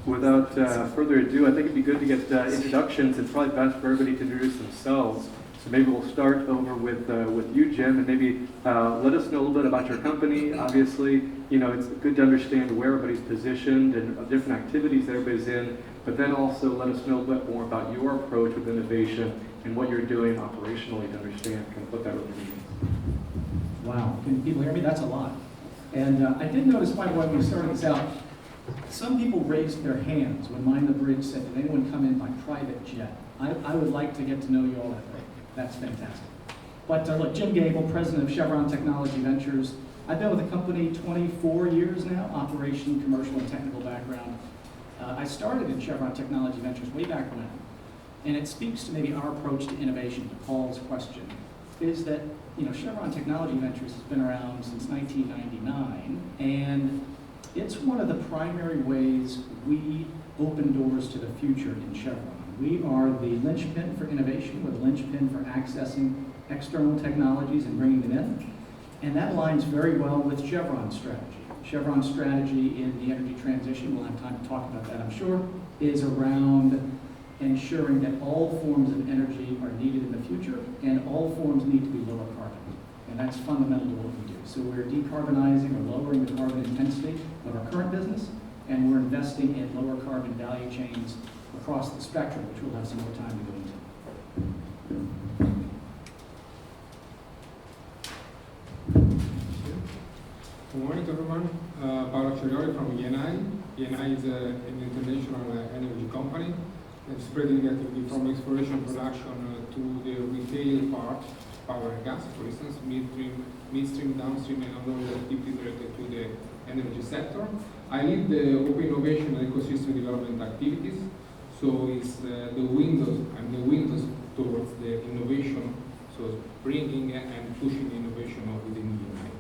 Without further ado, I think it'd be good to get introductions. It's probably best for everybody to introduce themselves. So maybe we'll start over with you, Jim, and maybe let us know a little bit about your company. Obviously, you know, it's good to understand where everybody's positioned and different activities that everybody's in, but then also let us know a bit more about your approach with innovation and what you're doing operationally to understand kind of what that really means. Wow, can people hear me? That's a lot. And I did notice, by the way, when we started this out, some people raised their hands when Mind the Bridge said, did anyone come in by private jet? I would like to get to know you all that way. That's fantastic. But look, Jim Gable, president of Chevron Technology Ventures. I've been with the company 24 years now, operation, commercial, and technical background. I started in Chevron Technology Ventures way back when, and it speaks to maybe our approach to innovation, to Paul's question, is that, you know, Chevron Technology Ventures has been around since 1999, and it's one of the primary ways we open doors to the future in Chevron. We are the linchpin for innovation, we're the linchpin for accessing external technologies and bringing them in, and that aligns very well with Chevron's strategy. Chevron's strategy in the energy transition, we'll have time to talk about that, I'm sure, is around ensuring that all forms of energy are needed in the future, and all forms need to be lower carbon. And that's fundamental to what we do. So we're decarbonizing or lowering the carbon intensity of our current business, and we're investing in lower carbon value chains across the spectrum, which we'll have some more time to go into. Good morning, everyone. Paolo Cerioli from ENI. ENI is an international energy company. It's spreading activity from exploration production to the retail part, power and gas, for instance, midstream, downstream, and all that deeply related to the energy sector. I lead the open innovation and ecosystem development activities. So it's the windows towards the innovation, so bringing and pushing innovation within ENI.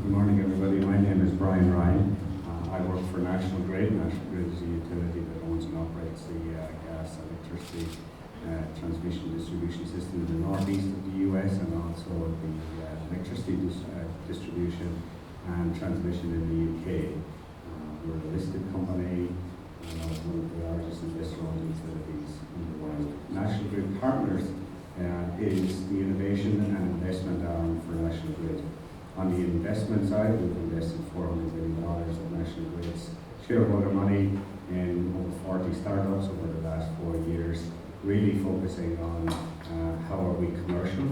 Good morning, everybody. My name is Brian Ryan. I work for National Grid. National Grid is a utility that owns and operates the gas, electricity, transmission distribution system in the northeast of the US, and also the electricity distribution and transmission in the UK. We're a listed company, one of the largest investor-owned utilities in the world. National Grid Partners is the innovation and investment arm for National Grid. On the investment side, we've invested $400 million of National Grid's shareholder money in over 40 startups over the last 4 years, really focusing on how are we commercial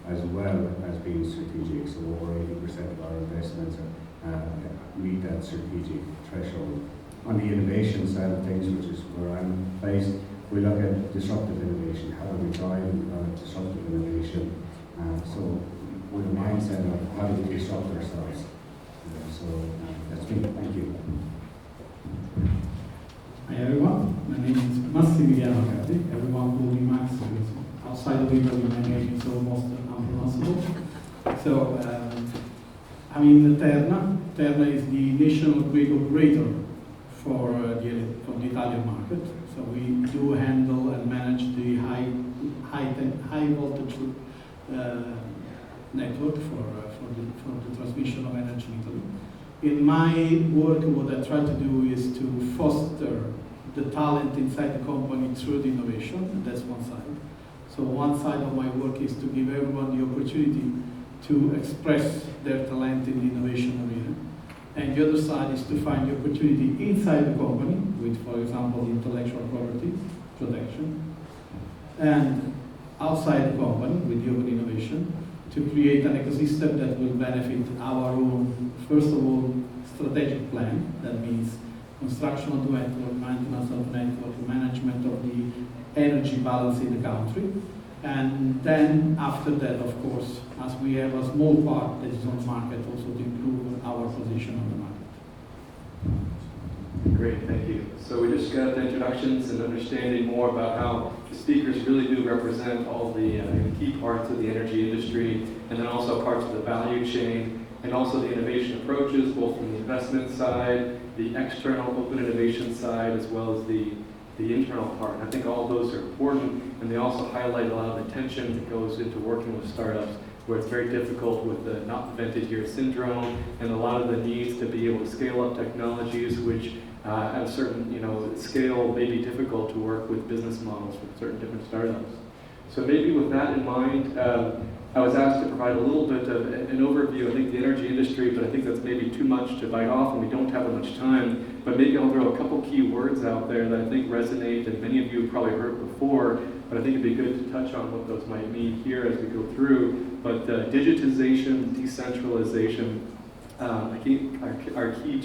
as well as being strategic. So over 80% of our investments meet that strategic threshold. On the innovation side of things, which is where I'm placed, we look at disruptive innovation. How do we drive disruptive innovation? So with a mindset of how do we disrupt ourselves. So that's me. Thank you. Hi everyone, my name is Massimiliano. Everyone call me Max. Outside of Italy, my name is almost unpronounceable. So, I'm in Terna. Terna is the national grid operator for the Italian market. So we do handle and manage the high voltage network for the transmission of energy in Italy. In my work, what I try to do is to foster the talent inside the company through the innovation. That's one side. So one side of my work is to give everyone the opportunity to express their talent in the innovation arena. And the other side is to find the opportunity inside the company with, for example, intellectual property protection, and outside the company with the open innovation, to create an ecosystem that will benefit our own, first of all, strategic plan. That means construction of the network, maintenance of the network, management of the energy balance in the country. And then after that, of course, as we have a small part that is on the market, also to improve our position on the market. Great, thank you. So we just got the introductions and understanding more about how the speakers really do represent all the key parts of the energy industry, and then also parts of the value chain, and also the innovation approaches, both from the investment side, the external open innovation side, as well as the internal part. I think all those are important, and they also highlight a lot of the tension that goes into working with startups where it's very difficult with the not prevented here syndrome and a lot of the needs to be able to scale up technologies, which at a certain scale may be difficult to work with business models with certain different startups. So maybe with that in mind, I was asked to provide a little bit of an overview, I think, the energy industry, but I think that's maybe too much to bite off and we don't have that much time. But maybe I'll throw a couple key words out there that I think resonate, and many of you have probably heard before, but I think it'd be good to touch on what those might mean here as we go through. But digitization, decentralization, are key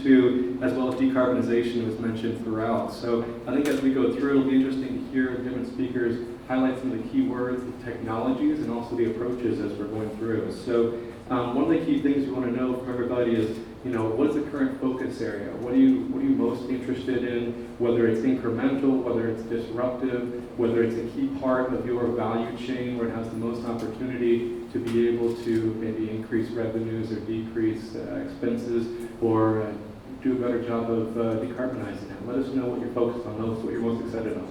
to, as well as decarbonization was mentioned throughout. So I think as we go through, it'll be interesting to hear different speakers highlight some of the key words, the technologies, and also the approaches as we're going through. So one of the key things we want to know from everybody is, what is the current focus area? What are you most interested in? Whether it's incremental, whether it's disruptive, whether it's a key part of your value chain where it has the most opportunity to be able to maybe increase revenues or decrease expenses, or do a better job of decarbonizing it. Let us know what you're focused on, what you're most excited on.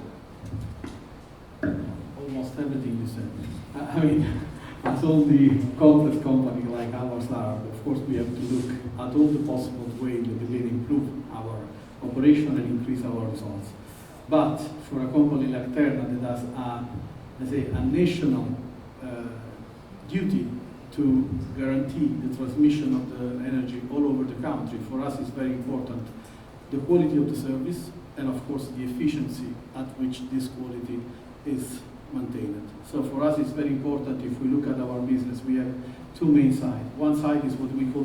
Almost everything you said. I mean, as all the complex companies like ours are, of course we have to look at all the possible ways that we can improve our operation and increase our results. But for a company like Terna that has a national duty to guarantee the transmission of the energy all over the country, for us is very important the quality of the service and of course the efficiency at which this quality is maintained. So for us it's very important. If we look at our business, we have two main sides. One side is what we call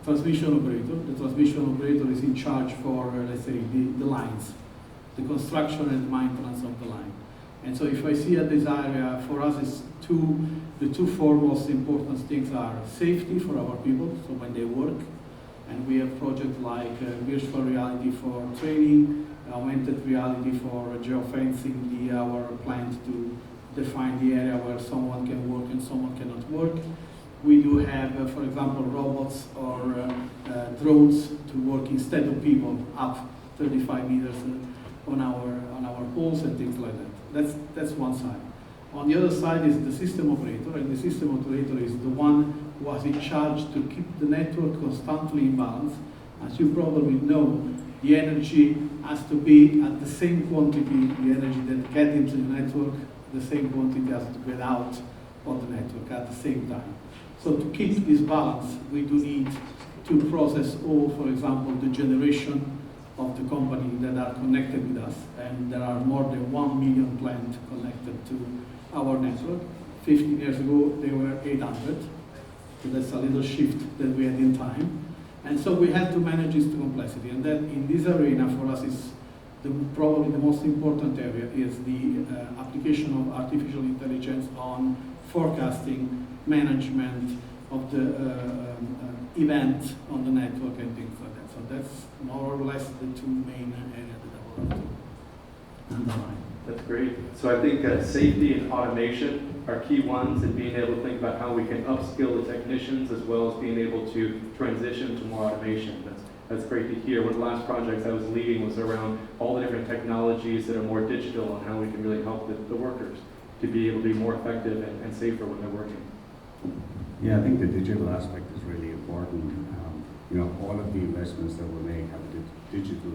transmission operator. The transmission operator is in charge for, let's say, the lines, the construction and maintenance of the line. And so if I see at this area, for us it's the two foremost important things are safety for our people, so when they work, and we have projects like virtual reality for training, augmented reality for geofencing our plant to define the area where someone can work and someone cannot work. We do have, for example, robots or drones to work instead of people up 35 meters on our poles and things like that. That's one side. On the other side is the system operator, and the system operator is the one who is in charge to keep the network constantly in balance. As you probably know, the energy has to be at the same quantity, the energy that gets into the network, the same quantity has to get out of the network at the same time. So to keep this balance, we do need to process all, for example, the generation of the company that are connected with us. And there are more than 1 million plants connected to our network. 15 years ago, they were 800. So that's a little shift that we had in time. And so we had to manage this complexity. And then in this arena, for us, is probably the most important area is the application of artificial intelligence on forecasting, management of the event on the network and things like that. So that's more or less the two main areas that I would like to underline. That's great. So I think safety and automation are key ones, and being able to think about how we can upskill the technicians as well as being able to transition to more automation. That's great to hear. One of the last projects I was leading was around all the different technologies that are more digital and how we can really help the workers to be able to be more effective and safer when they're working. Yeah, I think the digital aspect is really important. All of the investments that we make have a digital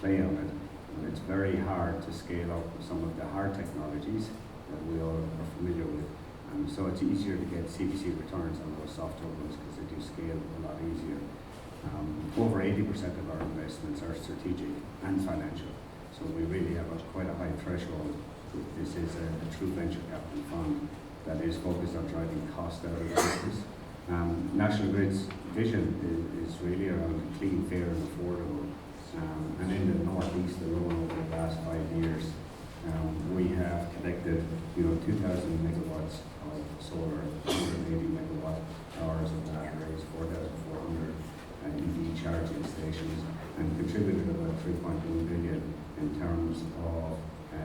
play on it. And it's very hard to scale up some of the hard technologies that we all are familiar with. So it's easier to get CPC returns on those software ones because they do scale a lot easier. Over 80% of our investments are strategic and financial. So we really have quite a high threshold. This is a true venture capital fund that is focused on driving cost out of the business. National Grid's vision is really around clean, fair and affordable. And in the Northeast alone over the last 5 years, we have connected 2,000 megawatts of solar, 180 megawatt hours of batteries, 4,400 EV charging stations, and contributed about 3.1 billion in terms of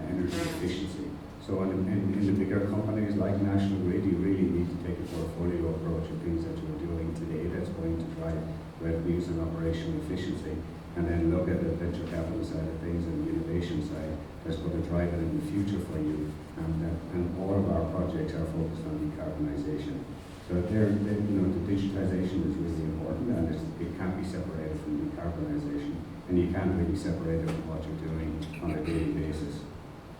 energy efficiency. So in the bigger companies like National Grid, you really need to take a portfolio approach of things that you're doing today that's going to drive revenues and operational efficiency, and then look at the venture capital side of things and the innovation side that's going to drive it in the future for you and all of our projects are focused on decarbonisation. So the digitization is really important, and it can't be separated from decarbonisation, and you can't really separate it from what you're doing on a daily basis.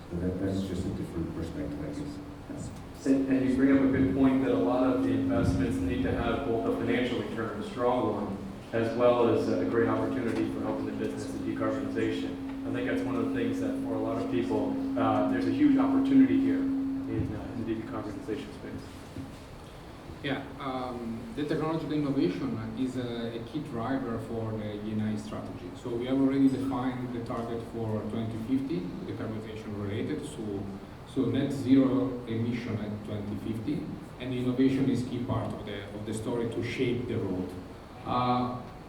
So that's just a different perspective, I guess. And you bring up a good point that a lot of the investments need to have both a financial return, a strong one, as well as a great opportunity for helping the business in decarbonization. I think that's one of the things that for a lot of people, there's a huge opportunity here in the decarbonization space. Yeah, the technological innovation is a key driver for the E&I strategy. So we have already defined the target for 2050, decarbonization related, so net zero emission at 2050, and innovation is key part of the story to shape the road.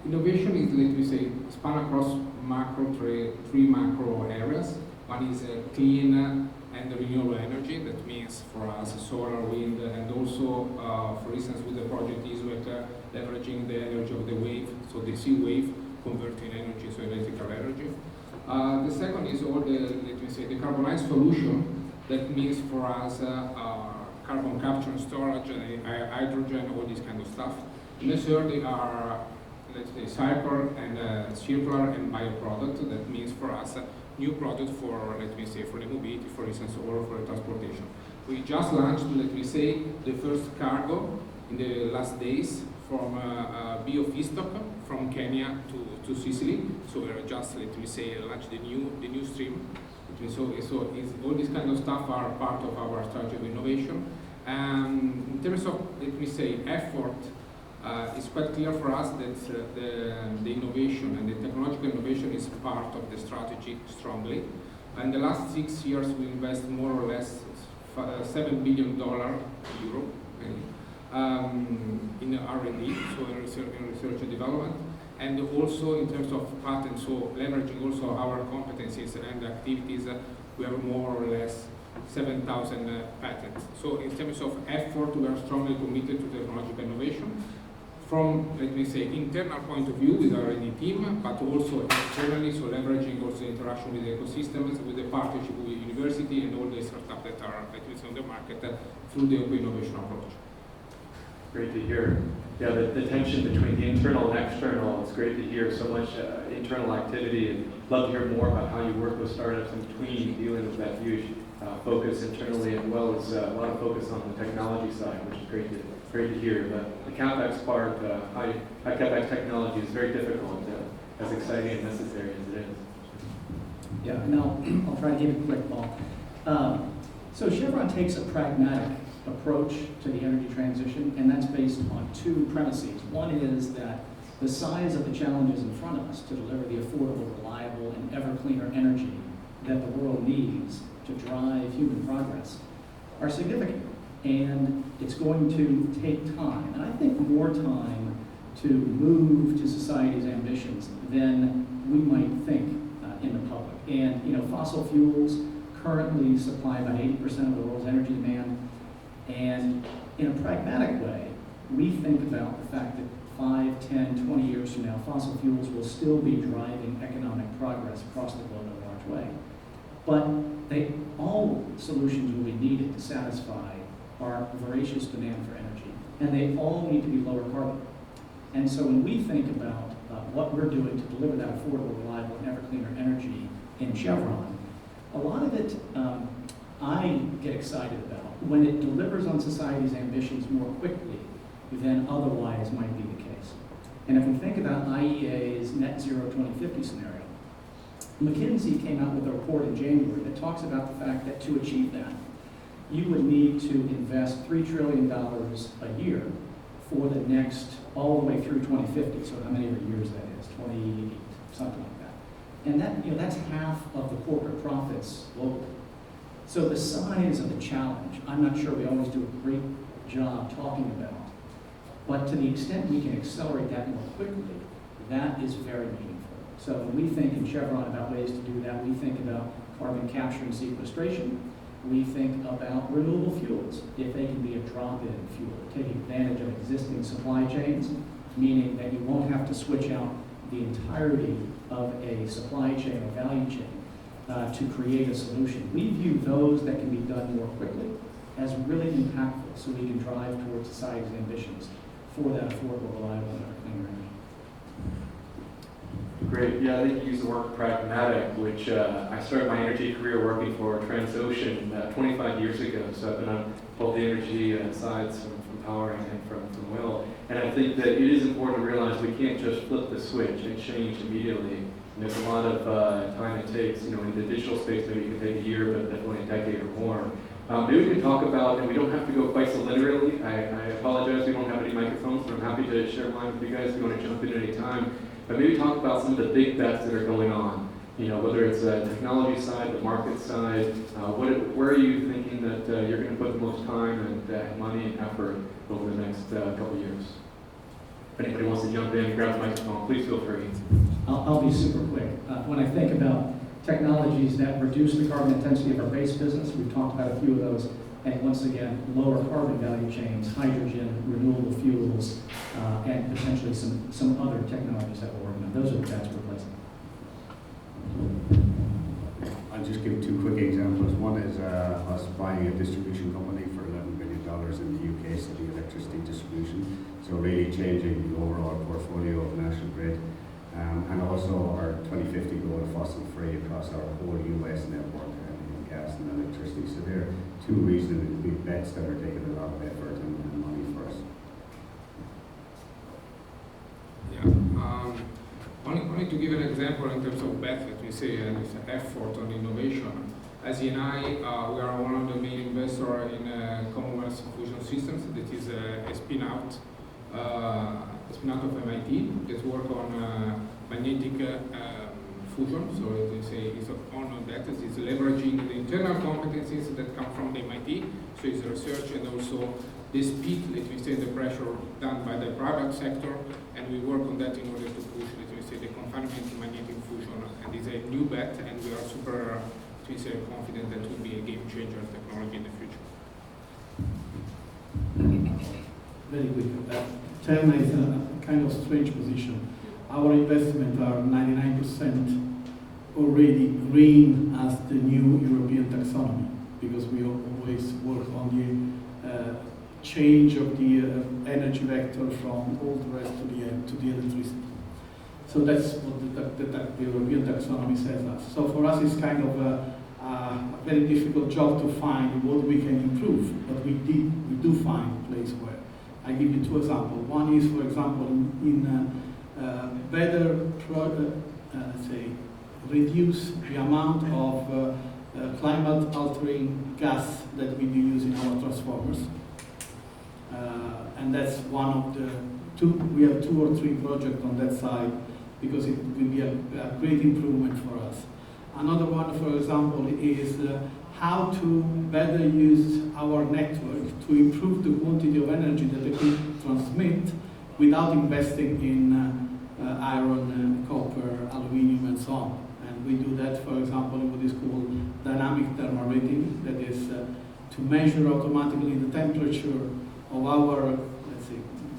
Innovation is, let me say, span across three macro areas. One is clean and renewable energy. That means for us solar, wind, and also, for instance, with the project Iswet, leveraging the energy of the wave, so the sea wave, converting energy to electrical energy. The second is all the, let me say, the carbonized solution. That means for us carbon capture and storage, hydrogen, all this kind of stuff. And the third are, let's say, circular and bioproduct. That means for us new product for, let me say, for the mobility, for instance, or for the transportation. We just launched, let me say, the first cargo in the last days from bio feedstock from Kenya to Sicily. So we are just, let me say, launched the new stream. So all these kind of stuff are part of our strategy of innovation. In terms of, let me say, effort, it's quite clear for us that the innovation and the technological innovation is part of the strategy strongly. In the last 6 years, we invest more or less $7 billion in R&D, so in research and development, and also in terms of patents, so leveraging also our competencies and activities, we have more or less 7,000 patents. So in terms of effort, we are strongly committed to technological innovation. From, let me say, internal point of view with our R&D team, but also externally, so leveraging also interaction with the ecosystems, with the partnership with the university and all the startups that are, let me say, on the market through the open innovation approach. Great to hear. Yeah, the tension between the internal and external, it's great to hear so much internal activity, and love to hear more about how you work with startups in between dealing with that huge focus internally, as well as a lot of focus on the technology side, which is great to hear. The CapEx part, high CapEx technology is very difficult, as exciting and necessary as it is. Yeah, and I'll try to give it a quick ball. So Chevron takes a pragmatic approach to the energy transition, and that's based on two premises. One is that the size of the challenges in front of us to deliver the affordable, reliable, and ever cleaner energy that the world needs to drive human progress are significant. And it's going to take time, and I think more time to move to society's ambitions than we might think in the public. And fossil fuels currently supply about 80% of the world's energy demand. And in a pragmatic way, we think about the fact that 5, 10, 20 years from now, fossil fuels will still be driving economic progress across the globe in a large way. But all solutions will be needed to satisfy our voracious demand for energy, and they all need to be lower carbon. And so when we think about what we're doing to deliver that affordable, reliable, and ever cleaner energy in Chevron, a lot of it I get excited about when it delivers on society's ambitions more quickly than otherwise might be the case. And if we think about IEA's net zero 2050 scenario, McKinsey came out with a report in January that talks about the fact that to achieve that, you would need to invest $3 trillion a year for the next, all the way through 2050. So how many years that is? 28, something like that. And that, that's half of the corporate profits globally. So the size of the challenge, I'm not sure we always do a great job talking about, but to the extent we can accelerate that more quickly, that is very meaningful. So when we think in Chevron about ways to do that, we think about carbon capture and sequestration. We think about renewable fuels, if they can be a drop-in fuel, taking advantage of existing supply chains, meaning that you won't have to switch out the entirety of a supply chain or value chain. to create a solution. We view those that can be done more quickly as really impactful, so we can drive towards society's ambitions for that affordable, reliable, and cleaner energy. Great. Yeah, I think you use the word pragmatic, which I started my energy career working for Transocean 25 years ago. So I've been on both the energy sides from power and from oil. And I think that it is important to realize we can't just flip the switch and change immediately. And there's a lot of time it takes. You know, in the digital space, maybe it can take a year, but definitely a decade or more. Maybe we can talk about, and we don't have to go quite so literally. I apologize, we don't have any microphones, but I'm happy to share mine with you guys if you want to jump in at any time. But maybe talk about some of the big bets that are going on. You know, whether it's the technology side, the market side, where are you thinking that you're going to put the most time and money and effort over the next couple of years? If anybody wants to jump in and grab the microphone, please feel free. I'll be super quick. When I think about technologies that reduce the carbon intensity of our base business, we've talked about a few of those, and once again, lower carbon value chains, hydrogen, renewable fuels, and potentially some other technologies that we're working on. Those are the bets we're placing. I'll just give two quick examples. One is us buying a distribution company for $11 billion in the UK, so the electricity distribution. So really changing the overall portfolio of National Grid. And also our 2050 goal of fossil-free across our whole US network in gas and electricity. So there are two reasonably big bets that are taking a lot of effort and money for us. Yeah. Only to give an example in terms of bet, let me say, and it's an effort on innovation. As ENI, we are one of the main investors in Commonwealth Fusion Systems, that is a spin-out of MIT that work on magnetic fusion. So it's on that. It's leveraging the internal competencies that come from the MIT. So it's research and also the speed, let me say, the pressure done by the private sector, and we work on that in order to push, let me say, the confinement in magnetic fusion. And it's a new bet, and we are super, let me say, confident that will be a game changer technology in the future. Very quick. Terna is a kind of strange position. Our investments are 99% already green as the new European taxonomy, because we always work on the change of the energy vector from all the rest to the electricity. So that's what the European taxonomy says us. So for us, it's kind of a very difficult job to find what we can improve, but we do find a place where. I give you two examples. One is, for example, in better reduce the amount of climate-altering gas that we do use in our transformers. And that's one of the two. We have 2 or 3 projects on that side because it will be a great improvement for us. Another one, for example, is how to better use our network to improve the quantity of energy that we can transmit without investing in iron, copper, aluminum, and so on. And we do that, for example, in what is called dynamic thermal rating, that is to measure automatically the temperature of our,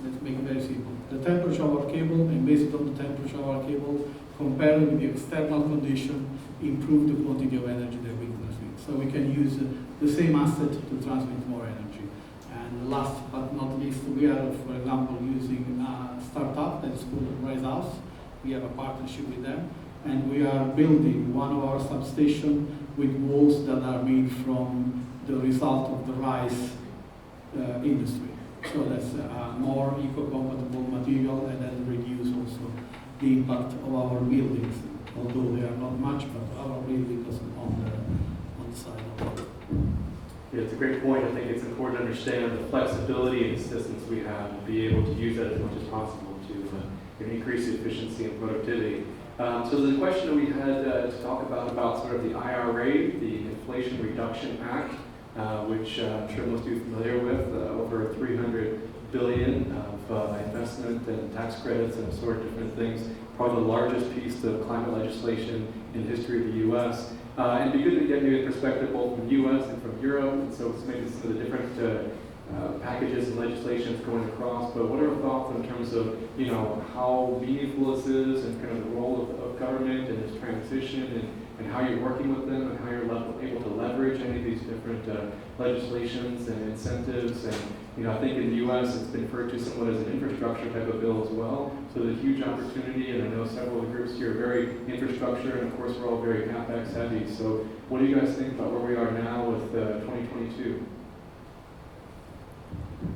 let's make it very simple, the temperature of our cable, and based on the temperature of our cable, compared with the external condition, improve the quantity of energy that we can transmit. So we can use the same asset to transmit more energy. And last but not least, we are, for example, using a startup that's called Rise House. We have a partnership with them, and we are building one of our substations with walls that are made from the result of the rice industry. So that's a more eco-compatible material, and then reduce also the impact of our buildings, although they are not much, but our buildings on the side of it. Yeah, it's a great point. I think it's important to understand the flexibility and systems we have and be able to use that as much as possible to increase the efficiency and productivity. So the question that we had to talk about sort of the IRA, the Inflation Reduction Act, which I'm sure most of you are familiar with, over $300 billion of investment and tax credits and sort of different things, probably the largest piece of climate legislation in the history of the U.S. And it'd be good to get maybe a perspective both from the U.S. and from Europe, and so it's maybe some of the different packages and legislations going across, but what are your thoughts in terms of, how meaningful this is and kind of the role of government and its transition, and how you're working with them and how you're able to leverage any of these different legislations and incentives. And I think in the U.S. it's been referred to somewhat as an infrastructure type of bill as well. So there's a huge opportunity, and I know several of the groups here are very infrastructure, and of course we're all very CapEx heavy. So what do you guys think about where we are now with 2022?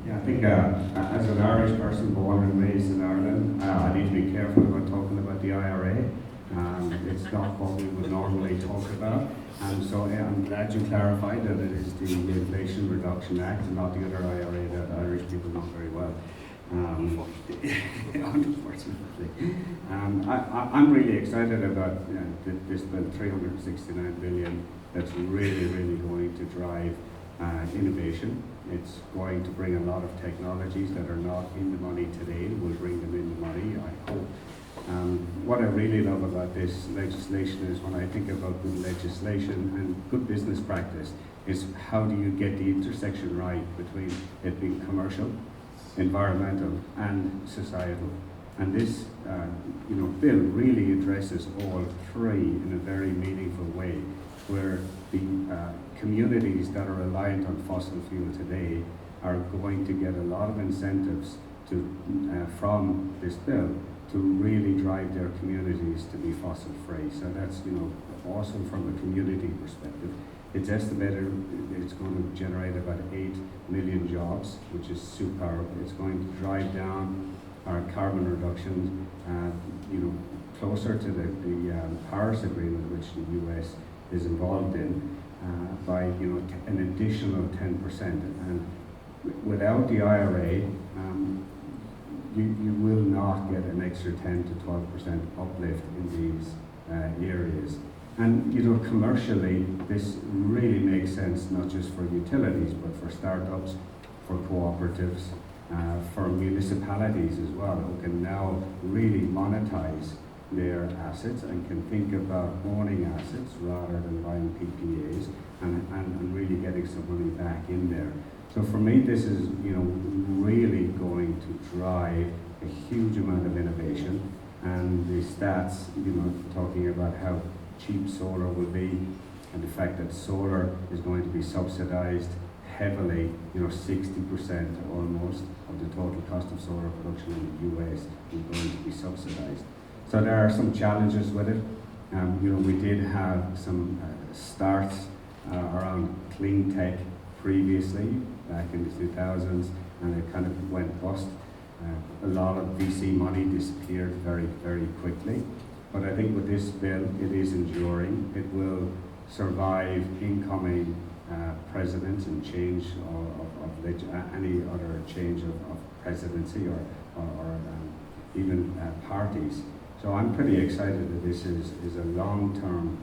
Yeah, I think as an Irish person born and raised in Ireland, I need to be careful about talking about the IRA. It's not what we would normally talk about. And so I'm glad you clarified that it is the Inflation Reduction Act and not the other IRA that Irish people know very well. Unfortunately. I'm really excited about this bill, 369 billion, that's really, really going to drive innovation. It's going to bring a lot of technologies that are not in the money today, will bring them in the money, I hope. What I really love about this legislation is when I think about good legislation and good business practice is how do you get the intersection right between it being commercial, environmental, and societal. And this bill really addresses all three in a very meaningful way, where the communities that are reliant on fossil fuel today are going to get a lot of incentives from this bill to really drive their communities to be fossil free. So that's awesome from a community perspective. It's estimated it's going to generate about 8 million jobs, which is superb. It's going to drive down our carbon reductions, closer to the Paris Agreement, which the US is involved in, by an additional 10%. And without the IRA, you will not get an extra 10 to 12% uplift in these areas. And commercially, this really makes sense not just for utilities, but for startups, for cooperatives, for municipalities as well, who can now really monetize their assets and can think about owning assets rather than buying PPAs and really getting some money back in there. So for me, this is really going to drive a huge amount of innovation, and the stats talking about how cheap solar will be, and the fact that solar is going to be subsidized heavily, 60% almost of the total cost of solar production in the US is going to be subsidized. So there are some challenges with it. We did have some starts around clean tech previously, back in the 2000s, and it kind of went bust. A lot of VC money disappeared very, very quickly. But I think with this bill, it is enduring. It will survive incoming presidents and change of any other change of presidency or even parties. So I'm pretty excited that this is a long-term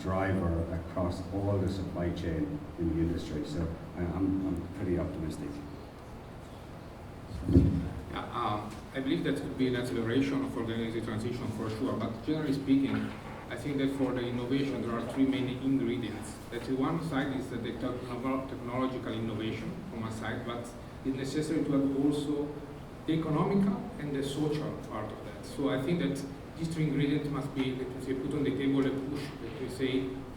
driver across all the supply chain in the industry. So I'm pretty optimistic. I believe that could be an acceleration for the energy transition for sure, but generally speaking, I think that for the innovation there are three main ingredients. That one side is the technological innovation from one side, but it's necessary to have also the economical and the social part of that. So I think that these three ingredients must be, put on the table and push,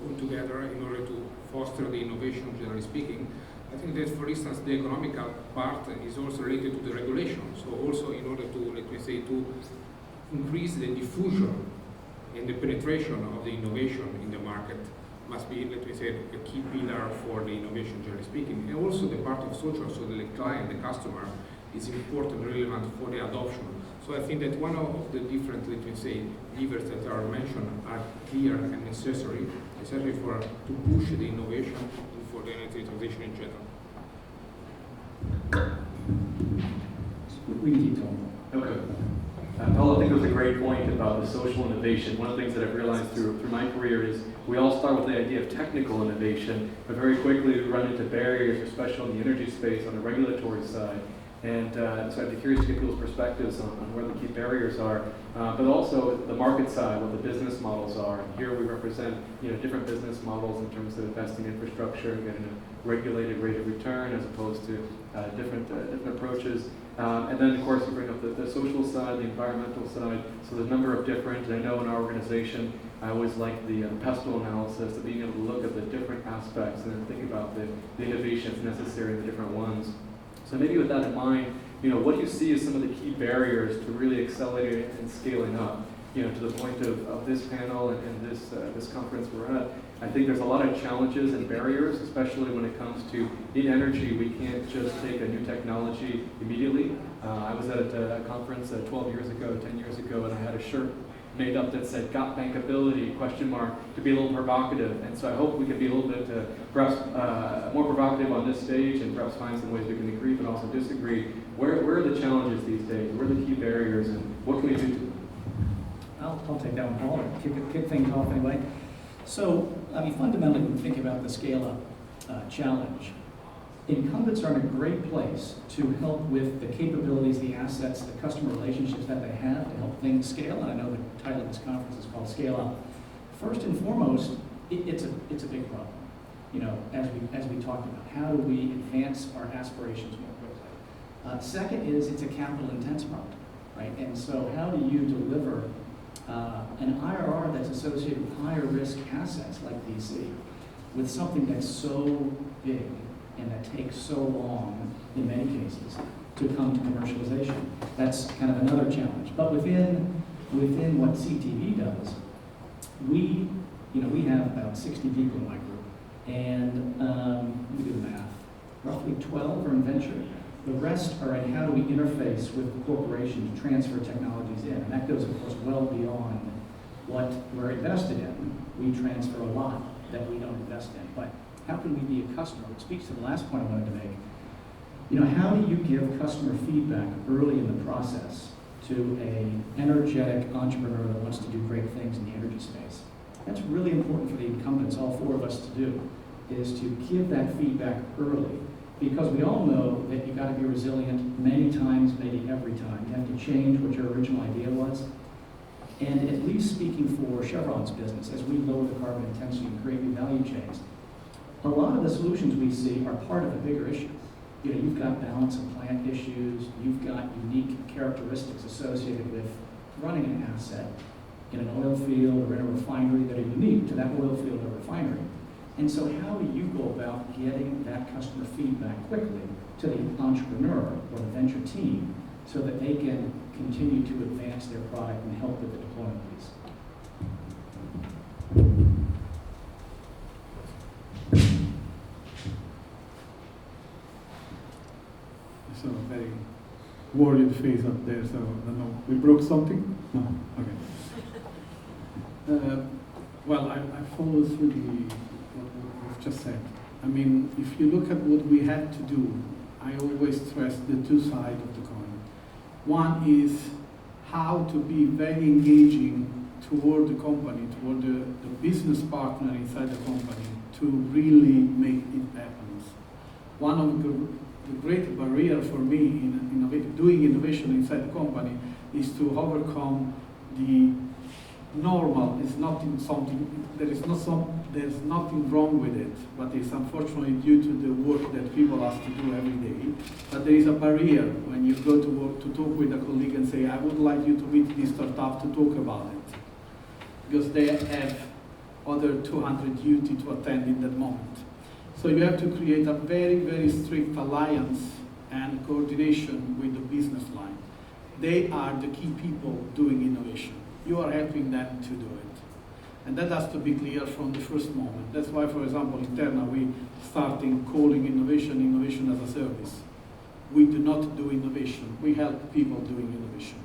all together in order to foster the innovation, generally speaking. I think that, for instance, the economical part is also related to the regulation. So also in order to, to increase the diffusion and the penetration of the innovation in the market must be, a key pillar for the innovation, generally speaking. And also the part of social, so the client, the customer, is important, relevant for the adoption. So I think that one of the different, levers that are mentioned are clear and necessary to push the innovation and for the energy transition in general. We can keep going. Okay. Paolo, I think it was a great point about the social innovation. One of the things that I've realized through my career is we all start with the idea of technical innovation, but very quickly we run into barriers, especially in the energy space on the regulatory side. And so I'd be curious to get people's perspectives on where the key barriers are, but also the market side, what the business models are. And here we represent, different business models in terms of investing in infrastructure, getting a regulated rate of return as opposed to different approaches. And then, of course, you bring up the social side, the environmental side. So there's a number of different, I know in our organization, I always like the pestle analysis, of being able to look at the different aspects and then think about the innovations necessary in the different ones. So maybe with that in mind, what do you see as some of the key barriers to really accelerating and scaling up? To the point of this panel and this conference we're at, I think there's a lot of challenges and barriers, especially when it comes to in energy. We can't just take a new technology immediately. I was at a conference 12 years ago, 10 years ago, and I had a shirt made up that said "Got bankability?" ? To be a little provocative. And so I hope we can be a little bit perhaps more provocative on this stage, and perhaps find some ways we can agree but also disagree. Where are the challenges these days? Where are the key barriers, and what can we do to I'll take that one, Paul, or kick things off anyway. So, fundamentally, when we think about the scale-up challenge, incumbents are in a great place to help with the capabilities, the assets, the customer relationships that they have to help things scale. And I know the title of this conference is called Scale Up. First and foremost, it's a big problem. As we talked about, how do we advance our aspirations more quickly? Second is it's a capital-intense problem, right? And so how do you deliver an IRR that's associated with higher risk assets like VC with something that's so big and that takes so long, in many cases, to come to commercialization? That's kind of another challenge. But within what CTV does, we have about 60 people in my group, and let me do the math. Roughly 12 are in venture. The rest are in how do we interface with corporations, transfer technologies in, and that goes, of course, well beyond what we're invested in. We transfer a lot that we don't invest in, but how can we be a customer? Which speaks to the last point I wanted to make. How do you give customer feedback early in the process to an energetic entrepreneur that wants to do great things in the energy space? That's really important for the incumbents, all four of us, to do, is to give that feedback early. Because we all know that you've got to be resilient many times, maybe every time. You have to change what your original idea was. And at least speaking for Chevron's business, as we lower the carbon intensity and create new value chains, a lot of the solutions we see are part of a bigger issue. You've got balance of plant issues, you've got unique characteristics associated with running an asset in an oil field or in a refinery that are unique to that oil field or refinery. And so how do you go about getting that customer feedback quickly to the entrepreneur or the venture team so that they can continue to advance their product and help with the deployment piece? So very worried face up there, so I don't know. We broke something? No? Okay. Well, I follow through what we've just said. If you look at what we had to do, I always stress the two sides of the coin. One is how to be very engaging toward the company, toward the business partner inside the company to really make it happen. One of the great barrier for me in doing innovation inside the company is to overcome the normal. It's not in something, there's nothing wrong with it, but it's unfortunately due to the work that people have to do every day. But there is a barrier when you go to work to talk with a colleague and say, I would like you to meet this startup to talk about it. Because they have other 200 duty to attend in that moment. So you have to create a very, very strict alliance and coordination with the business line. They are the key people doing innovation. You are helping them to do it. And that has to be clear from the first moment. That's why, for example, in Terna, we starting calling innovation as a service. We do not do innovation. We help people doing innovation.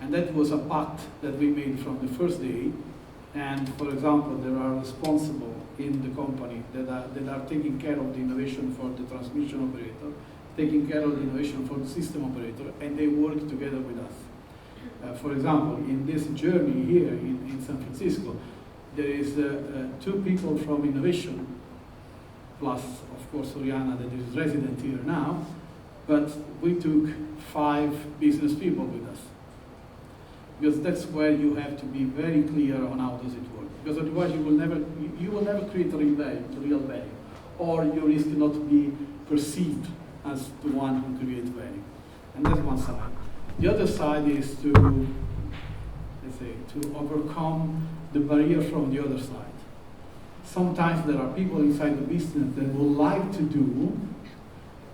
And that was a pact that we made from the first day. And for example, there are responsible in the company that are taking care of the innovation for the transmission operator, taking care of the innovation for the system operator, and they work together with us. For example, in this journey here in San Francisco, there is 2 people from innovation, plus of course Oriana that is resident here now, But we took 5 business people with us. Because that's where you have to be very clear on how does it work. Because otherwise you will never create real value, or you risk not to be perceived as the one who creates value. And that's one side. The other side is to, let's say, to overcome the barrier from the other side. Sometimes there are people inside the business that would like to do,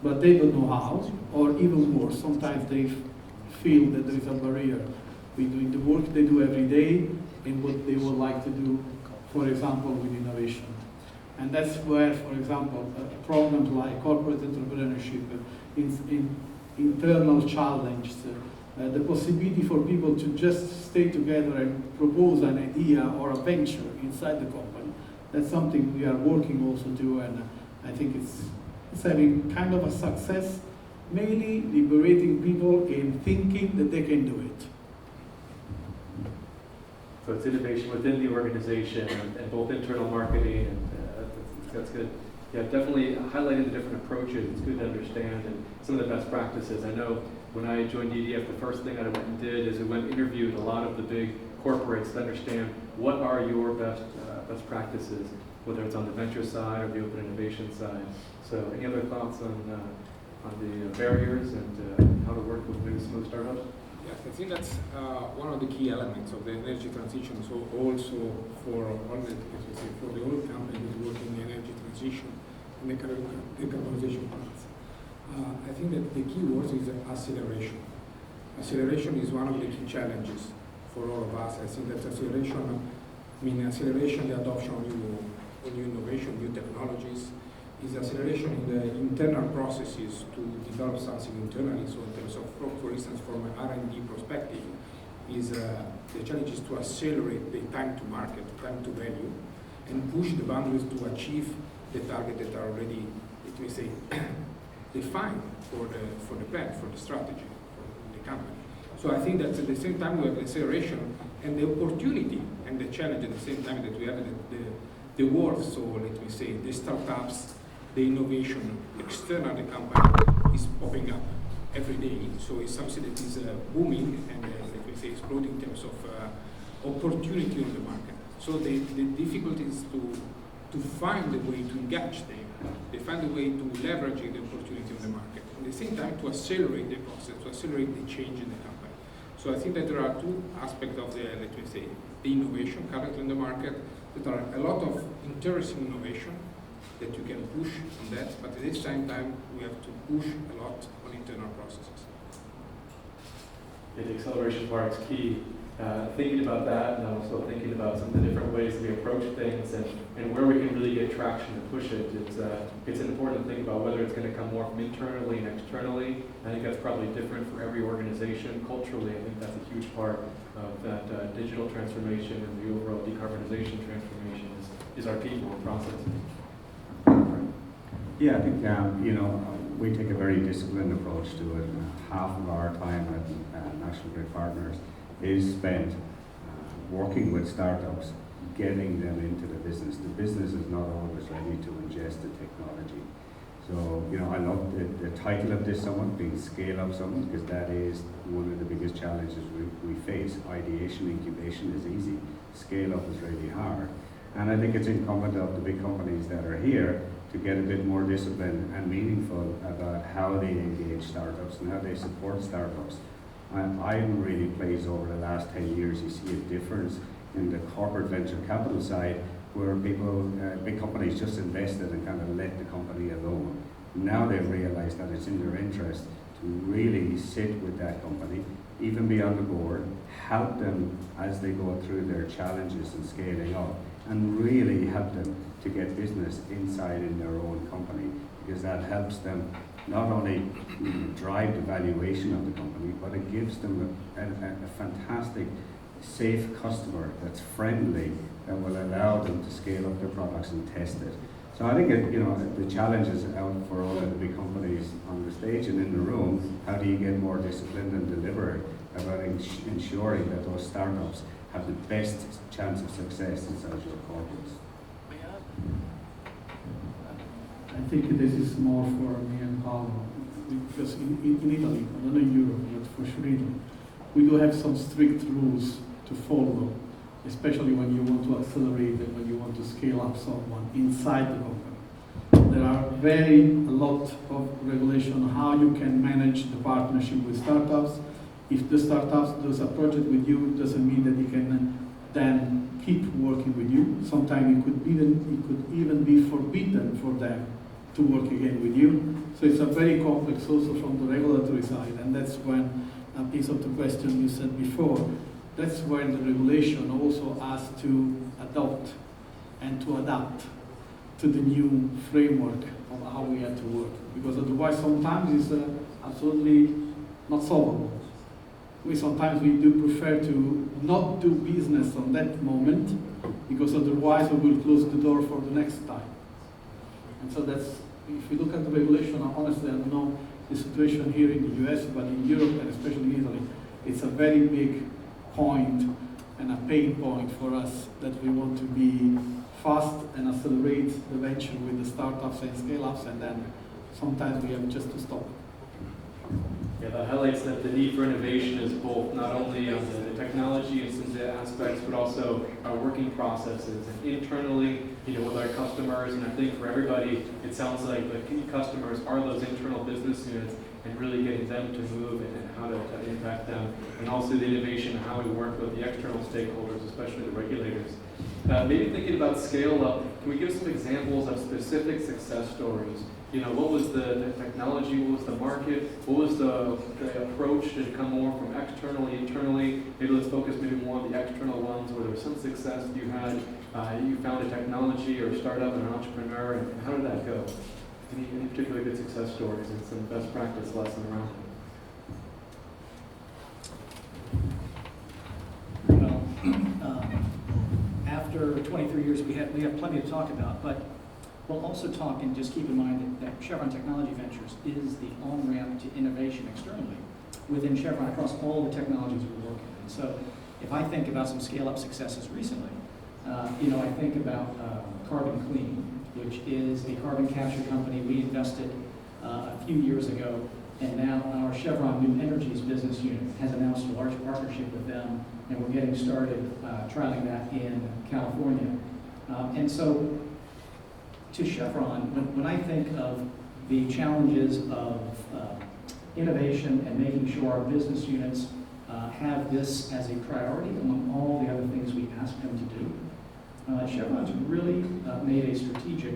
but they don't know how, or even worse, sometimes they feel that there is a barrier between the work they do every day and what they would like to do, for example, with innovation. And that's where, for example, programs like corporate entrepreneurship, internal challenges, the possibility for people to just stay together and propose an idea or a venture inside the company, that's something we are working also to, and I think it's having kind of a success, mainly liberating people in thinking that they can do it. So it's innovation within the organization and both internal marketing, and that's good. Yeah, definitely highlighting the different approaches. It's good to understand and some of the best practices. I know when I joined EDF, the first thing I went and did is we went and interviewed a lot of the big corporates to understand what are your best practices, whether it's on the venture side or the open innovation side. So any other thoughts on the barriers and how to work with new smooth startups? Yes, I think that's one of the key elements of the energy transition. So also for all the, for the oil companies working in energy transition and the decarbonization plans. I think that the key word is acceleration. Acceleration is one of the key challenges for all of us. I think that acceleration, the adoption of new innovation, new technologies, is acceleration in the internal processes to develop something internally. So in terms of, for instance, from an R&D perspective, is the challenge is to accelerate the time to market, time to value, and push the boundaries to achieve the target that are already, let me say, defined for the plan, for the strategy, for the company. So I think that at the same time we have the acceleration and the opportunity and the challenge at the same time that we have the world. So let me say the startups, the innovation external the company is popping up every day. So it's something that is booming and let me say exploding in terms of opportunity on the market. So the difficulty is to find a way to engage them. They find a way to leverage the opportunity on the market. At the same time, to accelerate the process, to accelerate the change in the company. So I think that there are two aspects of the, let me say, the innovation currently in the market. There are a lot of interesting innovation that you can push on that, but at the same time, we have to push a lot on internal processes. Yeah, the acceleration part is key. Thinking about that, and also thinking about some of the different ways that we approach things and where we can really get traction and push it. It's important to think about whether it's going to come more from internally and externally. I think that's probably different for every organization. Culturally, I think that's a huge part of that digital transformation and the overall decarbonization transformation is our people and processes. Yeah, I think we take a very disciplined approach to it. Half of our time at National Grid Partners is spent working with startups, getting them into the business. The business is not always ready to ingest the technology. So, I love the title of this summit being Scale Up Summit, because that is one of the biggest challenges we face. Ideation, incubation is easy. Scale up is really hard. And I think it's incumbent of the big companies that are here to get a bit more disciplined and meaningful about how they engage startups and how they support startups. I'm really pleased over the last 10 years you see a difference in the corporate venture capital side where people, big companies just invested and kind of let the company alone. Now they've realized that it's in their interest to really sit with that company, even be on the board, help them as they go through their challenges and scaling up, and really help them to get business inside in their own company, because that helps them not only drive the valuation of the company, but it gives them a fantastic, safe customer that's friendly, that will allow them to scale up their products and test it. So I think the challenge is out for all of the big companies on the stage and in the room. How do you get more disciplined and deliberate about ensuring that those startups have the best chance of success inside your corporates? I think this is more for me and Paolo. because in Italy, I don't know in Europe, but for sure in Italy, we do have some strict rules to follow, especially when you want to accelerate and when you want to scale up someone inside the company. There are a lot of regulation on how you can manage the partnership with startups. If the startups does a project with you, it doesn't mean that they can then keep working with you. Sometimes it could even be forbidden for them to work again with you. So it's a very complex also from the regulatory side, and that's when a piece of the question you said before, that's where the regulation also has to adopt and to adapt to the new framework of how we have to work. Because otherwise sometimes it's absolutely not solvable. Sometimes we do prefer to not do business on that moment, because otherwise we will close the door for the next time. And so that's, if you look at the regulation, honestly, I don't know the situation here in the US, but in Europe and especially in Italy, it's a very big point and a pain point for us that we want to be fast and accelerate the venture with the startups and scale-ups, and then sometimes we have just to stop. Yeah, that highlights that the need for innovation is both not only on the technology and some of the aspects, but also our working processes and internally, with our customers. And I think for everybody, it sounds like the key customers are those internal business units, and really getting them to move and how to impact them, and also the innovation and how we work with the external stakeholders, especially the regulators. Maybe thinking about Scaleup, can we give some examples of specific success stories? What was the technology, what was the market, what was the approach to come more from externally, internally? Maybe let's focus maybe more on the external ones where there was some success you had, you found a technology or a startup and an entrepreneur, and how did that go? Any particularly good success stories and some best practice lesson around it? Well, after 23 years, we have plenty to talk about, but we'll also talk, and just keep in mind that Chevron Technology Ventures is the on-ramp to innovation externally within Chevron across all the technologies we're working in. So if I think about some scale-up successes recently, I think about Carbon Clean, which is a carbon capture company we invested a few years ago, and now our Chevron New Energies business unit has announced a large partnership with them, and we're getting started trialing that in California. And so to Chevron, when I think of the challenges of innovation and making sure our business units have this as a priority among all the other things we ask them to do, Chevron's really made a strategic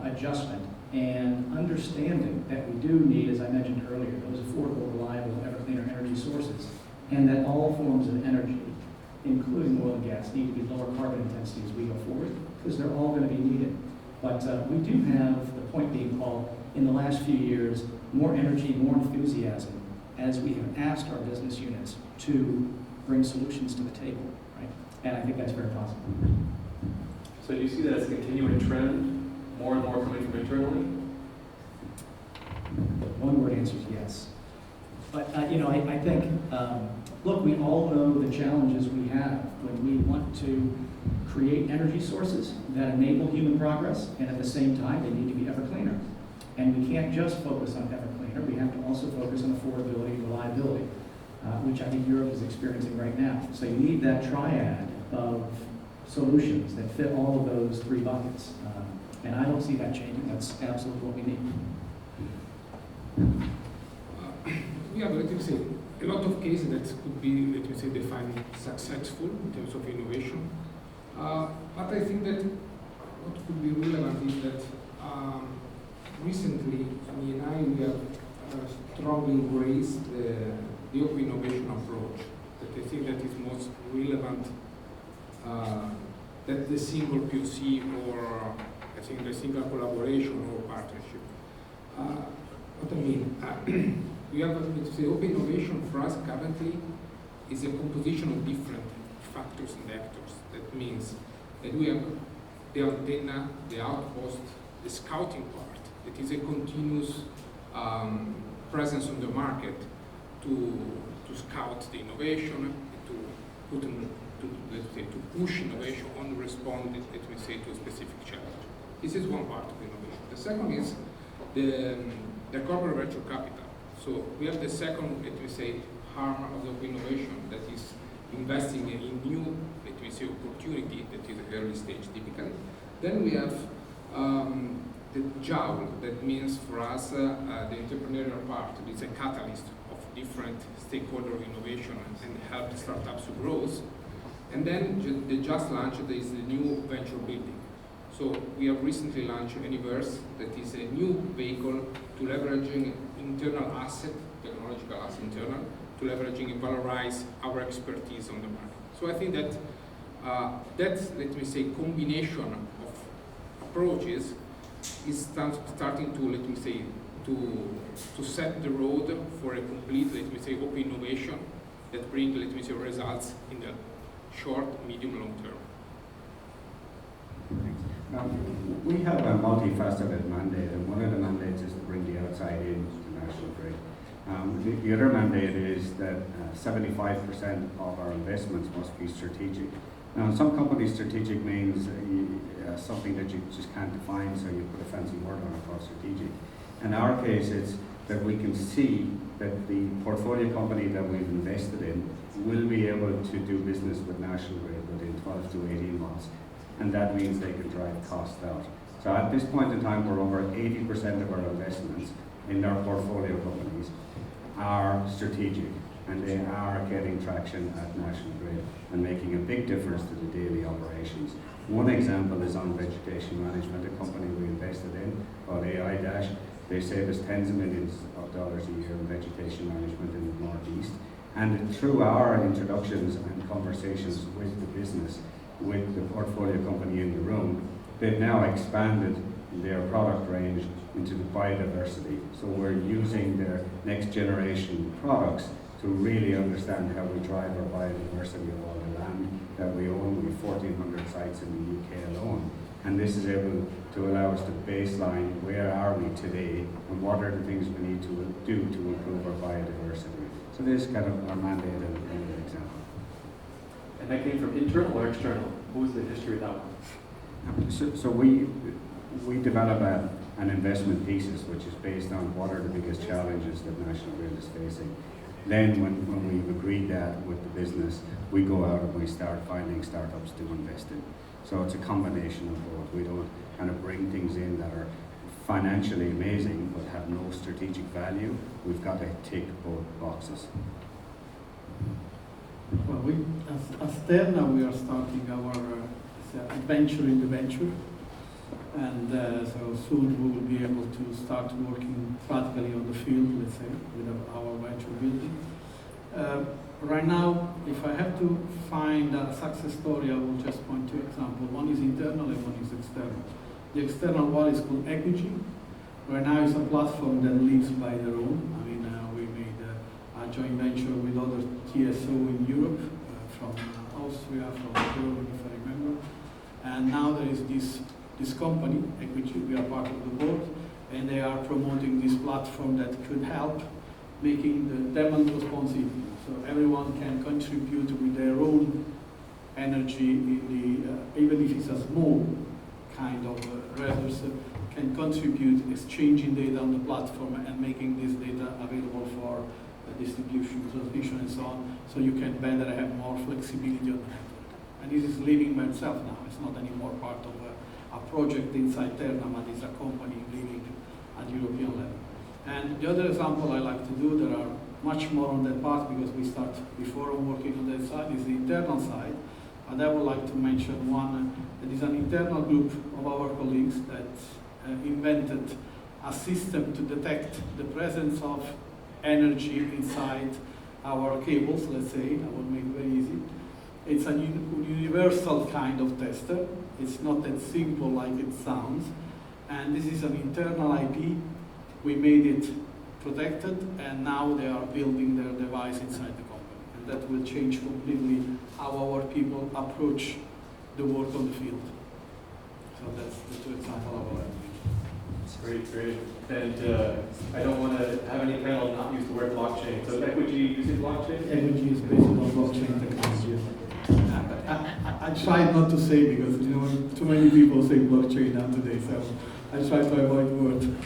adjustment and understanding that we do need, as I mentioned earlier, those affordable, reliable, ever cleaner energy sources, and that all forms of energy, including oil and gas, need to be lower carbon intensity as we go forward, because they're all going to be needed. But we do have, the point being called, in the last few years, more energy, more enthusiasm, as we have asked our business units to bring solutions to the table, right? And I think that's very positive. So do you see that as a continuing trend, more and more coming from internally? One word answer is yes. But, I think, look, we all know the challenges we have when we want to create energy sources that enable human progress, and at the same time, they need to be ever cleaner. And we can't just focus on ever cleaner, we have to also focus on affordability and reliability, which I think Europe is experiencing right now. So you need that triad of solutions that fit all of those three buckets. And I don't see that changing. That's absolutely what we need. We have, let me say, a lot of cases that could be, let me say, defined successful in terms of innovation. But I think that what could be relevant is that recently, me and I, we have strongly embraced the open innovation approach. That I think that is most relevant that the single POC or I think the single collaboration or partnership. What I mean, we have to say open innovation for us currently is a composition of different factors and actors. That means that we have the antenna, the outpost, the scouting part. It is a continuous presence on the market to scout the innovation, to put in, to push innovation on respond, let me say, to a specific challenge. This is one part of innovation. The second is the corporate venture capital. So we have the second, let me say, arm of the innovation that is investing in new, let me say, opportunity that is early stage typically. Then we have the jowl, that means for us the entrepreneurial part. It's a catalyst of different stakeholder innovation and help startups to grow. And then they just launched is the new venture building. So we have recently launched Universe, that is a new vehicle to leveraging internal asset, technological asset internal, to leveraging and valorize our expertise on the market. So I think that that, let me say, combination of approaches is starting to, let me say, to set the road for a complete, let me say, open innovation that bring, let me say, results in the short, medium, long term. We have a multifaceted mandate, and one of the mandates is to bring the outside in to national grid. The other mandate is that 75% of our investments must be strategic. Now, in some companies, strategic means something that you just can't define, so you put a fancy word on it called strategic. In our case, it's that we can see that the portfolio company that we've invested in will be able to do business with National Grid within 12 to 18 months, and that means they can drive costs out. So at this point in time, we're over 80% of our investments in our portfolio companies are strategic, and they are getting traction at National Grid and making a big difference to the daily operations. One example is on vegetation management, a company we invested in called AI-Dash. They save us tens of millions of dollars a year in vegetation management in the Northeast. And through our introductions and conversations with the business, with the portfolio company in the room, they've now expanded their product range into the biodiversity. So we're using their next generation products to really understand how we drive our biodiversity of all the land that we own. We have 1,400 sites in the UK alone. And this is able to allow us to baseline where are we today and what are the things we need to do to improve our biodiversity. So this is kind of our mandate in an example. And that came from internal or external? What was the history of that one? So we develop an investment thesis which is based on what are the biggest challenges that National Grid is facing. Then when we've agreed that with the business, we go out and we start finding startups to invest in. So it's a combination of both. We don't kind of bring things in that are financially amazing but have no strategic value. We've got to tick both boxes. Well, as Terna, we are starting our adventure in the venture. And so soon we will be able to start working practically on the field, let's say, with our venture building. Right now, if I have to find a success story, I will just point two examples. One is internal and one is external. The external one is called Equity. Right now it's a platform that lives by their own. I mean, we made a joint venture with other TSO in Europe, from Austria, from Germany, if I remember. And now there is this company, Equity, we are part of the board, and they are promoting this platform that could help making the demand responsive. So everyone can contribute with their own energy in the, even if it's a small kind of resource, can contribute exchanging data on the platform and making this data available for distribution, transmission, and so on, so you can better have more flexibility on the network. And this is living by itself now. It's not anymore part of a project inside Terna, but it's a company living at European level. And the other example I like to do, there are much more on that part because we start before working on that side, is the internal side. And I would like to mention one, that is an internal group of our colleagues that invented a system to detect the presence of energy inside our cables, let's say. I will make it very easy. It's a universal kind of tester. It's not that simple like it sounds. And this is an internal IP. We made it protected, and now they are building their device inside the company. And that will change completely how our people approach the work on the field. So that's the two examples of our Great, great. And I don't want to have any panel not use the word blockchain. So Equity using blockchain? Equity is based on blockchain technology. I try not to say because too many people say blockchain now today, so I try to avoid the word.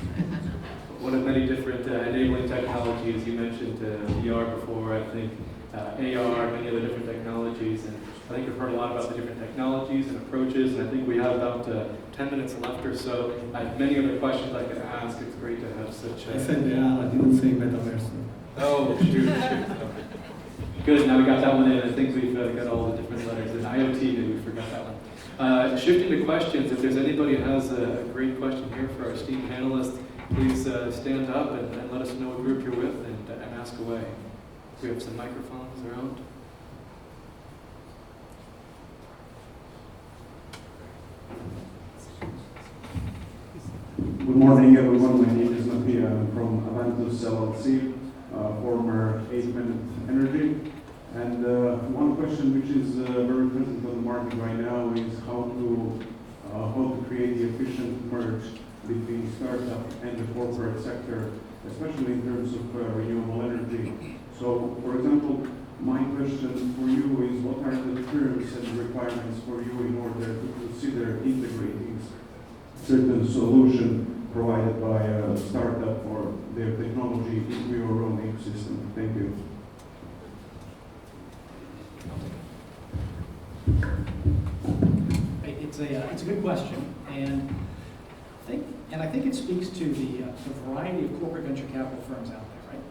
one of many different enabling technologies. You mentioned VR before, I think AR, many other different technologies, and I think we've heard a lot about the different technologies and approaches, and I think we have about 10 minutes left or so. I have many other questions I could ask. It's great to have such I said the R, I didn't say metaverse. Oh, shoot. Good, now we got that one in. I think we've got all the different letters in. IoT, maybe we forgot that one. Shifting to questions, if there's anybody who has a great question here for our esteemed panelists, please stand up and let us know what group you're with and ask away. We have some microphones around. Good morning, everyone. My name is Mattia. I'm from Aventus LLC, former 8-Minute Energy. And one question which is very present on the market right now is how to create the efficient merge between startup and the corporate sector, especially in terms of renewable energy. So, for example, my question for you is, what are the terms and requirements for you in order to consider integrating certain solution provided by a startup or their technology into your own ecosystem? Thank you. It's a good question, and I think it speaks to the variety of corporate venture capital firms out there, right?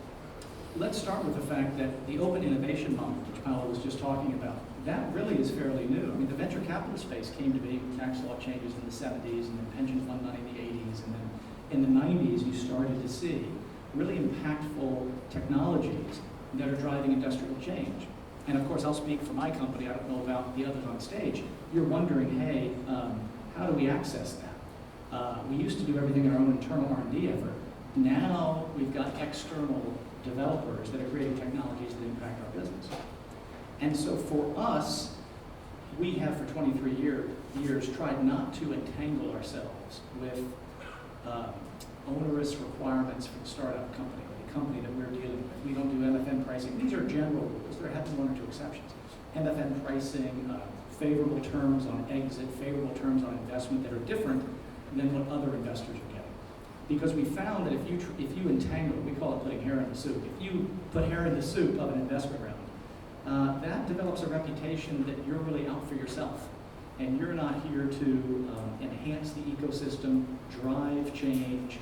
Let's start with the fact that the open innovation model, which Paolo was just talking about, that really is fairly new. I mean, the venture capital space came to be tax law changes in the 70s, and then pension fund money in the 80s, and then in the 90s you started to see really impactful technologies that are driving industrial change. And of course, I'll speak for my company. I don't know about the others on stage. You're wondering, hey, how do we access that? We used to do everything in our own internal R&D effort. Now we've got external developers that are creating technologies that impact our business. And so for us, we have for 23 years tried not to entangle ourselves with onerous requirements for the startup company or the company that we're dealing with. We don't do MFN pricing. These are general rules. There have been one or two exceptions. MFN pricing, favorable terms on exit, favorable terms on investment that are different than what other investors are getting. Because we found that if you entangle, we call it putting hair in the soup. If you put hair in the soup of an investment round, that develops a reputation that you're really out for yourself. And you're not here to enhance the ecosystem, drive change,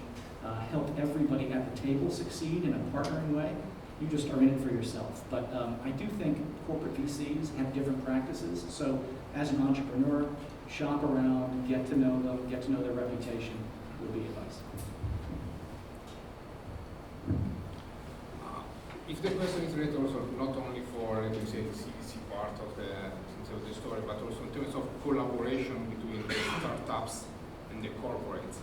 help everybody at the table succeed in a partnering way. You just are in it for yourself. But I do think corporate VCs have different practices. So as an entrepreneur, shop around, get to know them, get to know their reputation will be advice. If the question is related also not only for, let me say, the CVC part of the story, but also in terms of collaboration between the startups and the corporates,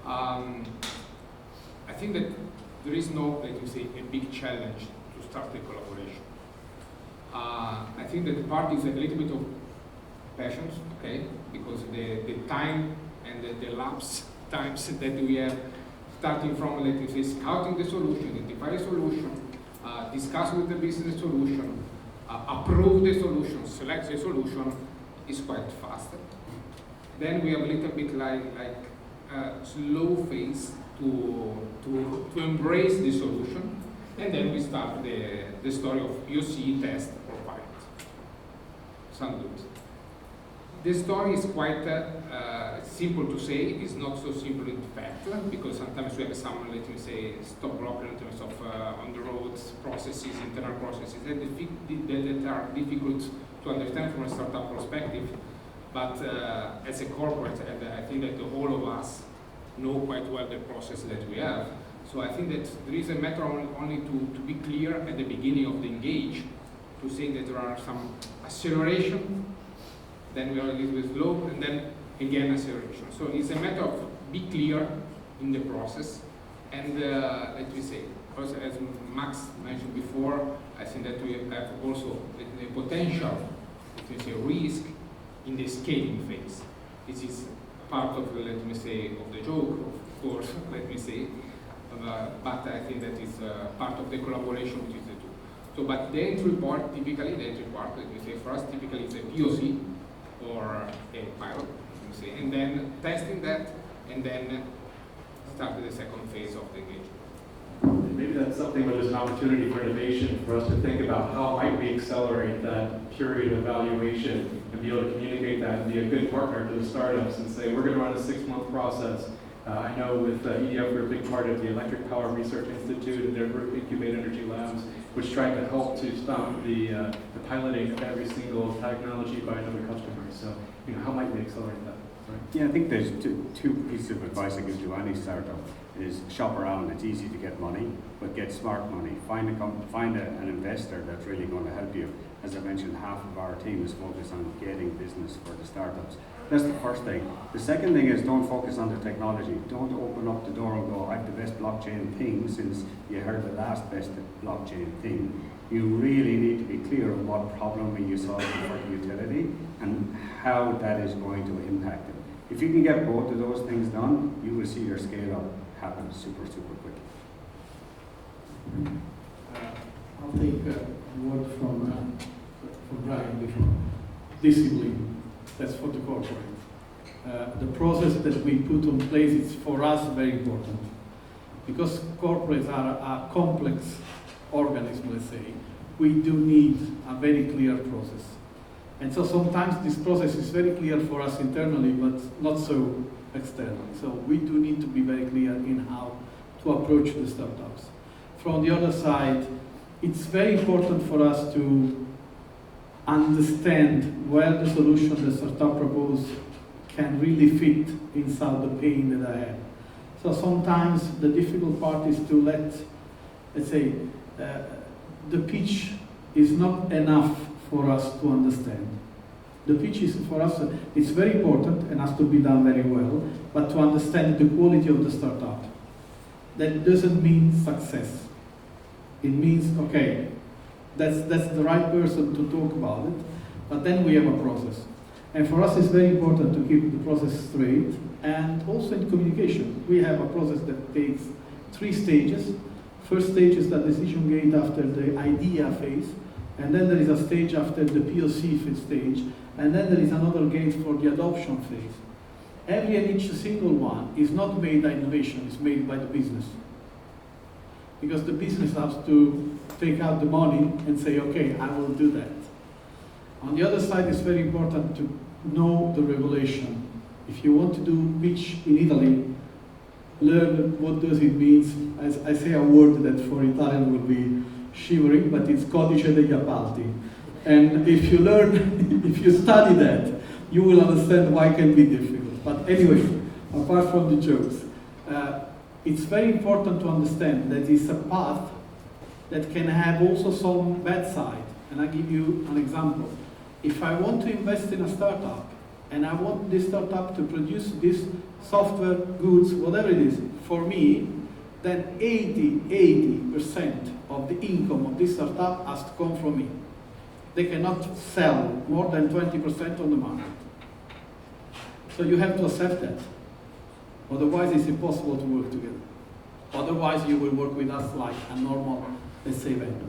I think that there is no, let me say, a big challenge to start a collaboration. I think that the part is a little bit of patience, okay, because the time and the lapse times that we have, starting from, let me say, scouting the solution, identify a solution, discuss with the business solution, approve the solution, select the solution, is quite fast. Then we have a little bit like a slow phase to embrace the solution, and then we start the story of POC, test, or pilot. Sound good? The story is quite simple to say. It's not so simple in fact, because sometimes we have some, let me say, stop blocker in terms of on-the-road processes, internal processes that are difficult to understand from a startup perspective. But as a corporate, I think that all of us know quite well the process that we have. So I think that there is a matter only to be clear at the beginning of the engage, to say that there are some acceleration, then we are a little bit slow, and then again acceleration. So it's a matter of be clear in the process, and let me say, also as Max mentioned before, I think that we have also the potential, let me say, risk in the scaling phase. This is part of, let me say, of the joke, of course, let me say, but I think that is part of the collaboration between the two. So, but the entry part, typically, the entry part, let me say, for us, typically it's a POC or a pilot, let me say, and then testing that, and then started the second phase of the engagement. Maybe that's something where there's an opportunity for innovation for us to think about how might we accelerate that period of evaluation and be able to communicate that and be a good partner to the startups and say, we're going to run a 6-month process. I know with EDF, we're a big part of the Electric Power Research Institute and their group Incubate Energy Labs, which tried to help to stop the piloting of every single technology by another customer. So, how might we accelerate that? Sorry. Yeah, I think there's two pieces of advice I give to any startup is shop around. It's easy to get money, but get smart money. Find an investor that's really going to help you. As I mentioned, half of our team is focused on getting business for the startups. That's the first thing. The second thing is don't focus on the technology. Don't open up the door and go, I have the best blockchain thing since you heard the last best blockchain thing. You really need to be clear on what problem are you solving for the utility and how that is going to impact it. If you can get both of those things done, you will see your scale up happen super, super quick. I'll take a word from Brian before. Discipline, that's for the corporate. The process that we put in place is for us very important. Because corporates are a complex organism, let's say, we do need a very clear process. And so sometimes this process is very clear for us internally, but not so externally. So we do need to be very clear in how to approach the startups. From the other side, it's very important for us to understand where the solution the startup proposes can really fit inside the pain that I have. So sometimes the difficult part is to let's say, the pitch is not enough for us to understand. The pitch is for us, it's very important and has to be done very well, but to understand the quality of the startup. That doesn't mean success. It means, okay, that's the right person to talk about it, but then we have a process. And for us it's very important to keep the process straight, and also in communication. We have a process that takes 3 stages. First stage is the decision gate after the idea phase, and then there is a stage after the POC stage, and then there is another gate for the adoption phase. Every and each single one is not made by innovation, it's made by the business. Because the business has to take out the money and say, okay, I will do that. On the other side, it's very important to know the regulation. If you want to do pitch in Italy, learn what does it mean. As I say a word that for Italian will be shivering, but it's codice degli appalti. And if you learn, if you study that, you will understand why it can be difficult. But anyway, apart from the jokes, it's very important to understand that it's a path that can have also some bad side. And I give you an example. If I want to invest in a startup, and I want this startup to produce this software, goods, whatever it is, for me, then 80% of the income of this startup has to come from me. They cannot sell more than 20% on the market. So you have to accept that. Otherwise, it's impossible to work together. Otherwise, you will work with us like a normal, let's say, vendor.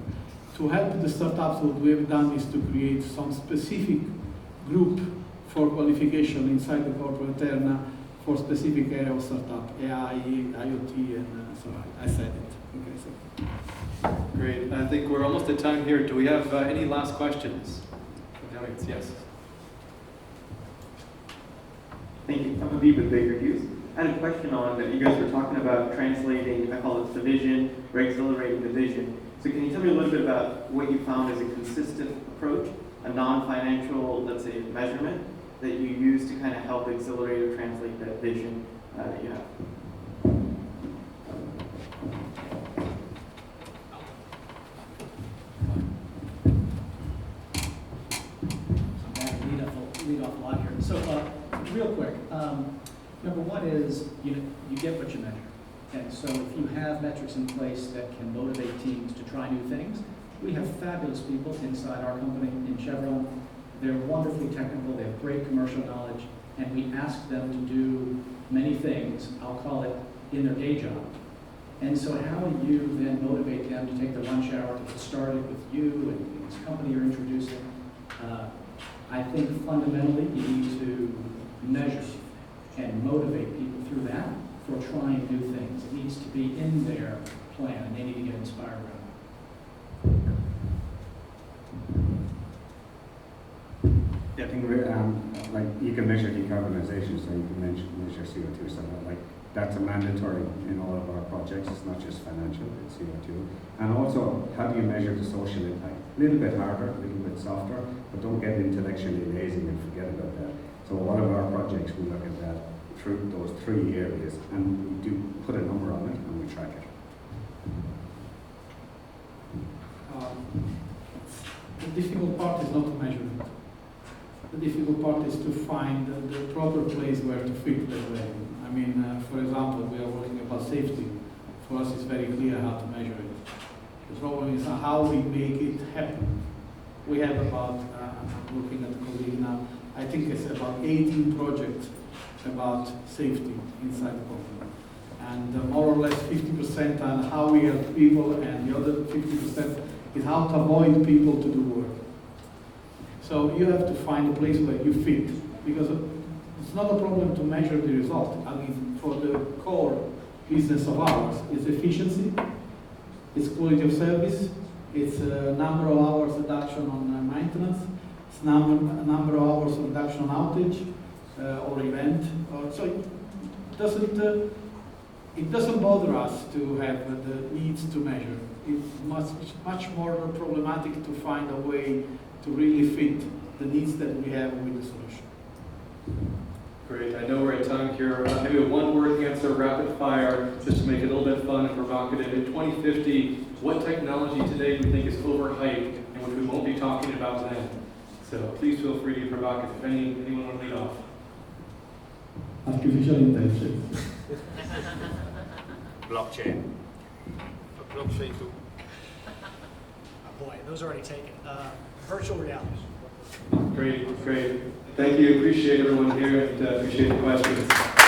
To help the startups, what we have done is to create some specific group for qualification inside the corporate Terna for specific area of startup, AI, IoT, and so on. I said it. Okay, so. Great. I think we're almost at time here. Do we have any last questions from the audience? Yes. Thank you. I'm Habib with Baker Hughes. I had a question on that. You guys were talking about translating, I call it the vision, or accelerating the vision. So can you tell me a little bit about what you found as a consistent approach, a non-financial, let's say, measurement that you use to kind of help accelerate or translate that vision that you have? Lead off a lot here. So real quick, number one is you get what you measure. And so if you have metrics in place that can motivate teams to try new things, we have fabulous people inside our company in Chevron. They're wonderfully technical, they have great commercial knowledge, and we ask them to do many things, I'll call it, in their day job. And so how do you then motivate them to take the lunch hour to get started with you and this company you're introducing? I think fundamentally you need to measure and motivate people through that. for trying new things. It needs to be in their plan, and they need to get inspired around Yeah, I think we're, like you can measure decarbonization, so you can measure CO2, so like that's a mandatory in all of our projects. It's not just financial, it's CO2. And also, how do you measure the social impact? A little bit harder, a little bit softer, but don't get intellectually lazy and forget about that. So a lot of our projects, we look at that through those 3 areas, and we do put a number on it, and we track it. The difficult part is not to measure it. The difficult part is to find the proper place where to fit that value. I mean, for example, we are working about safety. For us, it's very clear how to measure it. The problem is how we make it happen. We have about, I'm looking at the colleague now, I think it's about 18 projects about safety inside the company. And more or less 50% on how we help people, and the other 50% is how to avoid people to do work. So you have to find a place where you fit, because it's not a problem to measure the result. I mean, for the core business of ours, it's efficiency, it's quality of service, it's number of hours reduction on maintenance, it's number of hours reduction on outage or event. So it doesn't bother us to have the needs to measure. It's much more problematic to find a way to really fit the needs that we have with the solution. Great. I know we're at time here. Maybe a one-word answer, rapid fire, just to make it a little bit fun and provocative. In 2050, what technology today do you think is overhyped and which we won't be talking about then? So please feel free to be provocative. Anyone want to lead off? Artificial intelligence. Blockchain. Blockchain too. Oh boy, those are already taken. Virtual reality. Great, great. Thank you. Appreciate everyone here and appreciate the questions.